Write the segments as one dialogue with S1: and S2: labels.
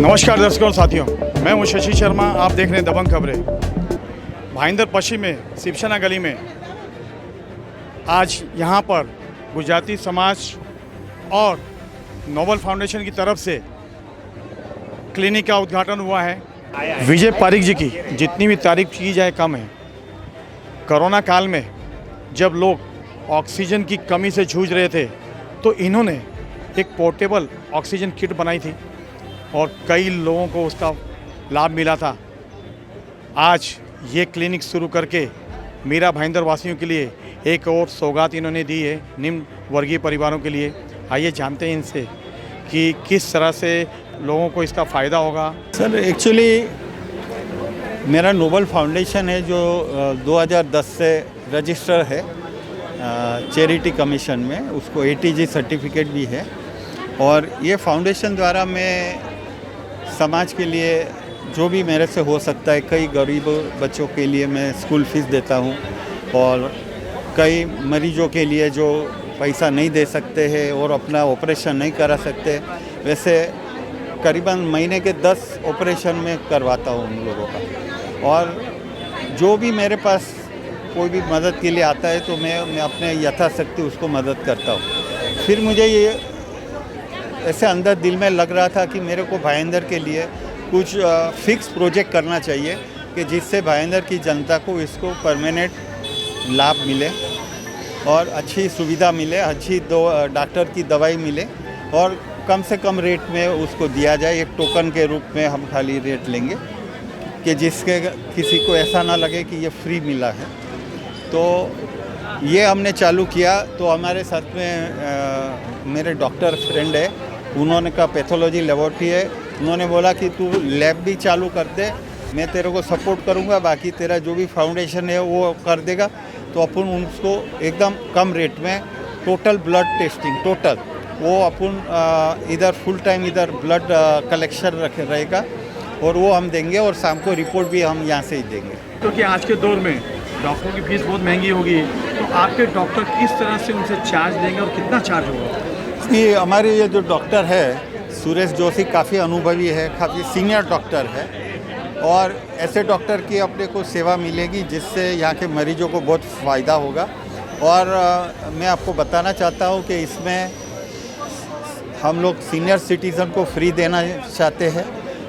S1: नमस्कार दर्शकों और साथियों, मैं हूं शशि शर्मा। आप देख रहे हैं दबंग खबरें। भाईंदर पश्चिम में शिवसेना गली में आज यहां पर गुजराती समाज और नोबल फाउंडेशन की तरफ से क्लिनिक का उद्घाटन हुआ है। विजय पारिक जी की जितनी भी तारीफ की जाए कम है। कोरोना काल में जब लोग ऑक्सीजन की कमी से जूझ रहे थे तो इन्होंने एक पोर्टेबल ऑक्सीजन किट बनाई थी और कई लोगों को उसका लाभ मिला था। आज ये क्लिनिक शुरू करके मीरा भाईंदर वासियों के लिए एक और सौगात इन्होंने दी है निम्न वर्गीय परिवारों के लिए। आइए जानते हैं इनसे कि किस तरह से लोगों को इसका फ़ायदा होगा।
S2: सर एक्चुअली मेरा नोबल फाउंडेशन है जो 2010 से रजिस्टर है चैरिटी कमीशन में, उसको ATG सर्टिफिकेट भी है। और ये फाउंडेशन द्वारा मैं समाज के लिए जो भी मेरे से हो सकता है, कई गरीब बच्चों के लिए मैं स्कूल फीस देता हूँ और कई मरीजों के लिए जो पैसा नहीं दे सकते हैं और अपना ऑपरेशन नहीं करा सकते, वैसे करीबन महीने के 10 ऑपरेशन में करवाता हूँ उन लोगों का। और जो भी मेरे पास कोई भी मदद के लिए आता है तो मैं अपने यथाशक्ति उसको मदद करता हूँ। फिर मुझे ये ऐसे अंदर दिल में लग रहा था कि मेरे को भाईंदर के लिए कुछ फिक्स प्रोजेक्ट करना चाहिए कि जिससे भाईंदर की जनता को इसको परमानेंट लाभ मिले और अच्छी सुविधा मिले, अच्छी डॉक्टर की दवाई मिले और कम से कम रेट में उसको दिया जाए। एक टोकन के रूप में हम खाली रेट लेंगे कि जिसके किसी को ऐसा ना लगे कि ये फ्री मिला है। तो ये हमने चालू किया। तो हमारे साथ में मेरे डॉक्टर फ्रेंड है, उन्होंने कहा पैथोलॉजी लेबोरेटरी है, उन्होंने बोला कि तू लैब भी चालू कर दे, मैं तेरे को सपोर्ट करूंगा, बाकी तेरा जो भी फाउंडेशन है वो कर देगा। तो अपन उसको एकदम कम रेट में टोटल ब्लड टेस्टिंग टोटल वो अपन इधर फुल टाइम इधर ब्लड कलेक्शन रहेगा और वो हम देंगे और शाम को रिपोर्ट भी हम यहाँ से ही देंगे।
S1: क्योंकि आज के दौर में डॉक्टरों की फीस बहुत महंगी होगी, तो आपके डॉक्टर किस तरह से उनसे चार्ज देंगे और कितना चार्ज होगा?
S2: ये हमारे ये जो डॉक्टर है सुरेश जोशी काफ़ी अनुभवी है, काफ़ी सीनियर डॉक्टर है और ऐसे डॉक्टर की अपने को सेवा मिलेगी जिससे यहाँ के मरीजों को बहुत फ़ायदा होगा। और मैं आपको बताना चाहता हूँ कि इसमें हम लोग सीनियर सिटीज़न को फ्री देना चाहते हैं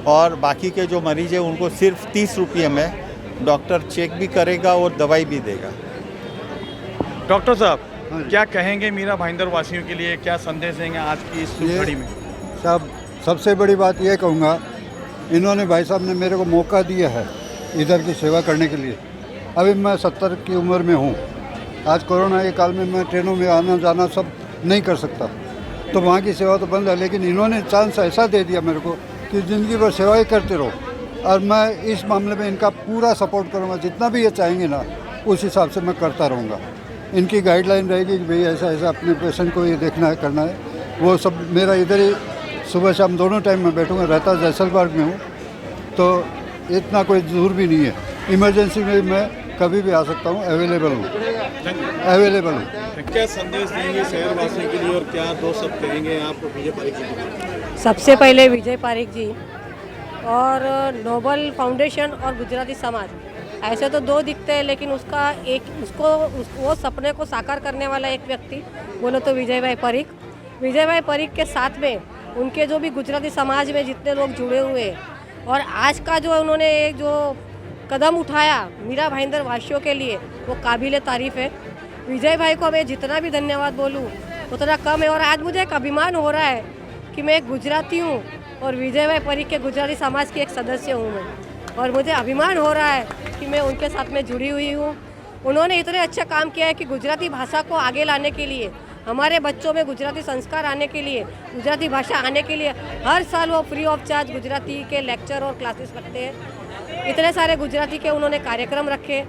S2: और बाकी के जो मरीज हैं उनको सिर्फ 30 रुपये में डॉक्टर चेक भी करेगा और दवाई भी देगा।
S1: डॉक्टर साहब क्या कहेंगे मीरा भाईंदर वासियों के लिए, क्या संदेश देंगे आज की इस घड़ी में?
S3: साहब सबसे बड़ी बात ये कहूँगा, इन्होंने भाई साहब ने मेरे को मौका दिया है इधर की सेवा करने के लिए। अभी मैं 70 की उम्र में हूँ। आज कोरोना के काल में मैं ट्रेनों में आना जाना सब नहीं कर सकता, तो वहाँ की सेवा तो बंद है, लेकिन इन्होंने चांस ऐसा दे दिया मेरे को कि ज़िंदगी भर सेवा ही करते रहो। और मैं इस मामले में इनका पूरा सपोर्ट करूँगा, जितना भी ये चाहेंगे ना उस हिसाब से मैं करता रहूँगा। इनकी गाइडलाइन रहेगी कि भाई ऐसा ऐसा अपने पेशेंट को ये देखना है, करना है, वो सब मेरा इधर ही सुबह शाम दोनों टाइम में बैठूँगा। रहता जैसलमेर में हूँ तो इतना कोई दूर भी नहीं है, इमरजेंसी में मैं कभी भी आ सकता हूँ, अवेलेबल हूँ।
S1: क्या संदेश देंगे शहरवासियों के लिए और क्या दो सब कहेंगे आप विजय पारिक जी?
S4: सबसे पहले विजय पारिक जी और नोबल फाउंडेशन और गुजराती समाज, ऐसे तो दो दिखते हैं लेकिन वो सपने को साकार करने वाला एक व्यक्ति बोलो तो विजय भाई पारिक के साथ में उनके जो भी गुजराती समाज में जितने लोग जुड़े हुए हैं और आज का जो उन्होंने जो कदम उठाया मीरा भाईंदर वासियों के लिए, वो काबिल तारीफ़ है। विजय भाई को मैं जितना भी धन्यवाद बोलूँ उतना कम है। और आज मुझे एक अभिमान हो रहा है कि मैं एक गुजराती हूँ और विजय भाई पारिक के गुजराती समाज की एक सदस्य हूँ मैं, और मुझे अभिमान हो रहा है कि मैं उनके साथ में जुड़ी हुई हूँ। उन्होंने इतने अच्छा काम किया है कि गुजराती भाषा को आगे लाने के लिए, हमारे बच्चों में गुजराती संस्कार आने के लिए, गुजराती भाषा आने के लिए हर साल वो फ्री ऑफ चार्ज गुजराती के लेक्चर और क्लासेस रखते हैं। इतने सारे गुजराती के उन्होंने कार्यक्रम रखे।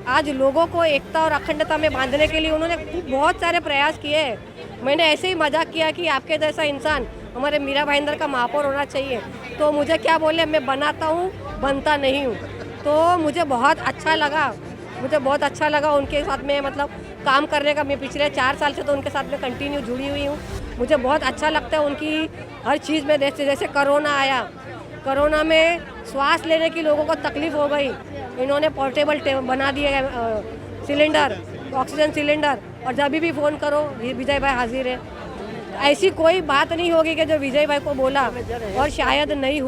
S4: आज लोगों को एकता और अखंडता में बांधने के लिए उन्होंने बहुत सारे प्रयास किए हैं। मैंने ऐसे ही मजाक किया कि आपके जैसा इंसान हमारे मीरा भाईंदर का महापौर होना चाहिए, तो मुझे क्या बोले, मैं बनाता हूँ बनता नहीं हूँ। तो मुझे बहुत अच्छा लगा उनके साथ में मतलब काम करने का। मैं पिछले 4 साल से तो उनके साथ में कंटिन्यू जुड़ी हुई हूँ। मुझे बहुत अच्छा लगता है उनकी हर चीज़ में। जैसे कोरोना आया कोरोना में श्वास लेने की लोगों को तकलीफ हो गई, इन्होंने पोर्टेबल बना दिए सिलेंडर, ऑक्सीजन सिलेंडर, और जब भी फ़ोन करो विजय भाई हाजिर है। ऐसी कोई बात नहीं होगी कि जो विजय भाई को बोला और शायद नहीं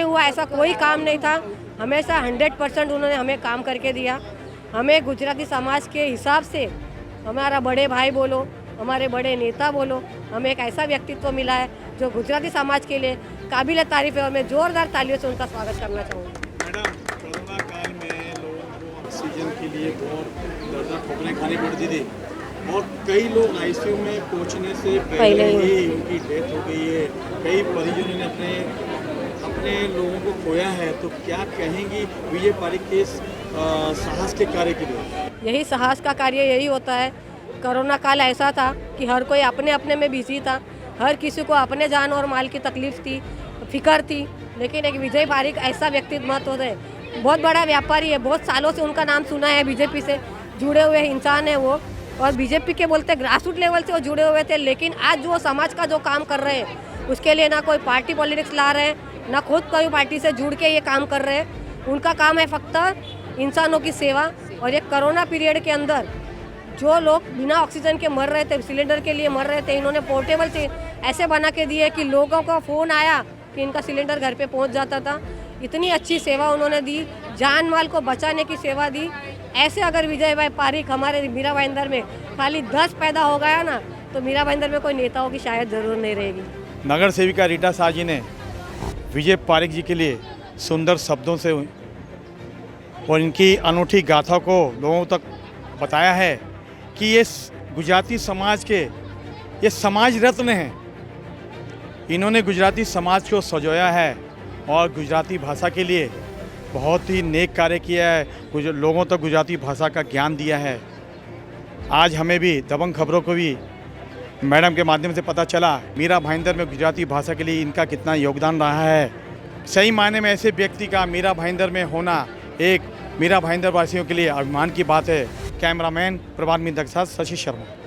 S4: हुआ, ऐसा कोई काम नहीं था। हमेशा 100% उन्होंने हमें काम करके दिया। हमें गुजराती समाज के हिसाब से हमारा बड़े भाई बोलो, हमारे बड़े नेता बोलो, हमें एक ऐसा व्यक्तित्व मिला है जो गुजराती समाज के लिए काबिल तारीफ है, और मैं ज़ोरदार तालियों से उनका स्वागत करना चाहूँगी।
S1: मैडम, कोरोना काल में लोगों को ऑक्सीजन के लिए बहुत दर्दनाक ठोकरें खानी पड़ती थी और कई लोग आईसीयू में पहुंचने से पहले ही उनकी डेथ हो गई है। कई परिजनों ने अपने लोगों को खोया है, तो क्या कहेंगी विजय पारीक के साहस के कार्य के लिए?
S4: यही साहस का कार्य यही होता है। कोरोना काल ऐसा था कि हर कोई अपने अपने में बिजी था, हर किसी को अपने जान और माल की तकलीफ थी, फिक्र थी, लेकिन एक विजय पारीक ऐसा व्यक्तित्व है, बहुत बड़ा व्यापारी है, बहुत सालों से उनका नाम सुना है, बीजेपी से जुड़े हुए इंसान है वो, और बीजेपी के बोलते ग्रासरूट लेवल से वो जुड़े हुए थे। लेकिन आज जो समाज का जो काम कर रहे हैं उसके लिए ना कोई पार्टी पॉलिटिक्स ला रहे हैं, ना खुद कोई पार्टी से जुड़ के ये काम कर रहे हैं। उनका काम है फक्त इंसानों की सेवा। और ये कोरोना पीरियड के अंदर जो लोग बिना ऑक्सीजन के मर रहे थे, सिलेंडर के लिए मर रहे थे, इन्होंने पोर्टेबल से ऐसे बना के दिए कि लोगों को फ़ोन आया कि इनका सिलेंडर घर पे पहुंच जाता था। इतनी अच्छी सेवा उन्होंने दी, जान माल को बचाने की सेवा दी। ऐसे अगर विजय भाई पारीक हमारे मीरा भाईंदर में खाली 10 पैदा हो गया ना, तो मीरा भाईंदर में कोई नेताओं की शायद ज़रूर नहीं रहेगी।
S1: नगर सेविका रीटा शाह जी ने विजय पारीक जी के लिए सुंदर शब्दों से और इनकी अनूठी गाथा को लोगों तक बताया है कि ये गुजराती समाज के ये समाज रत्न हैं। इन्होंने गुजराती समाज को सजोया है और गुजराती भाषा के लिए बहुत ही नेक कार्य किया है, लोगों तक गुजराती भाषा का ज्ञान दिया है। आज हमें भी दबंग खबरों को भी मैडम के माध्यम से पता चला मीरा भाईंदर में गुजराती भाषा के लिए इनका कितना योगदान रहा है। सही मायने में ऐसे व्यक्ति का मीरा भाईंदर में होना एक मीरा भाईंदर वासियों के लिए अभिमान की बात है। कैमरामैन प्रभात मिंदर के साथ शशि शर्मा।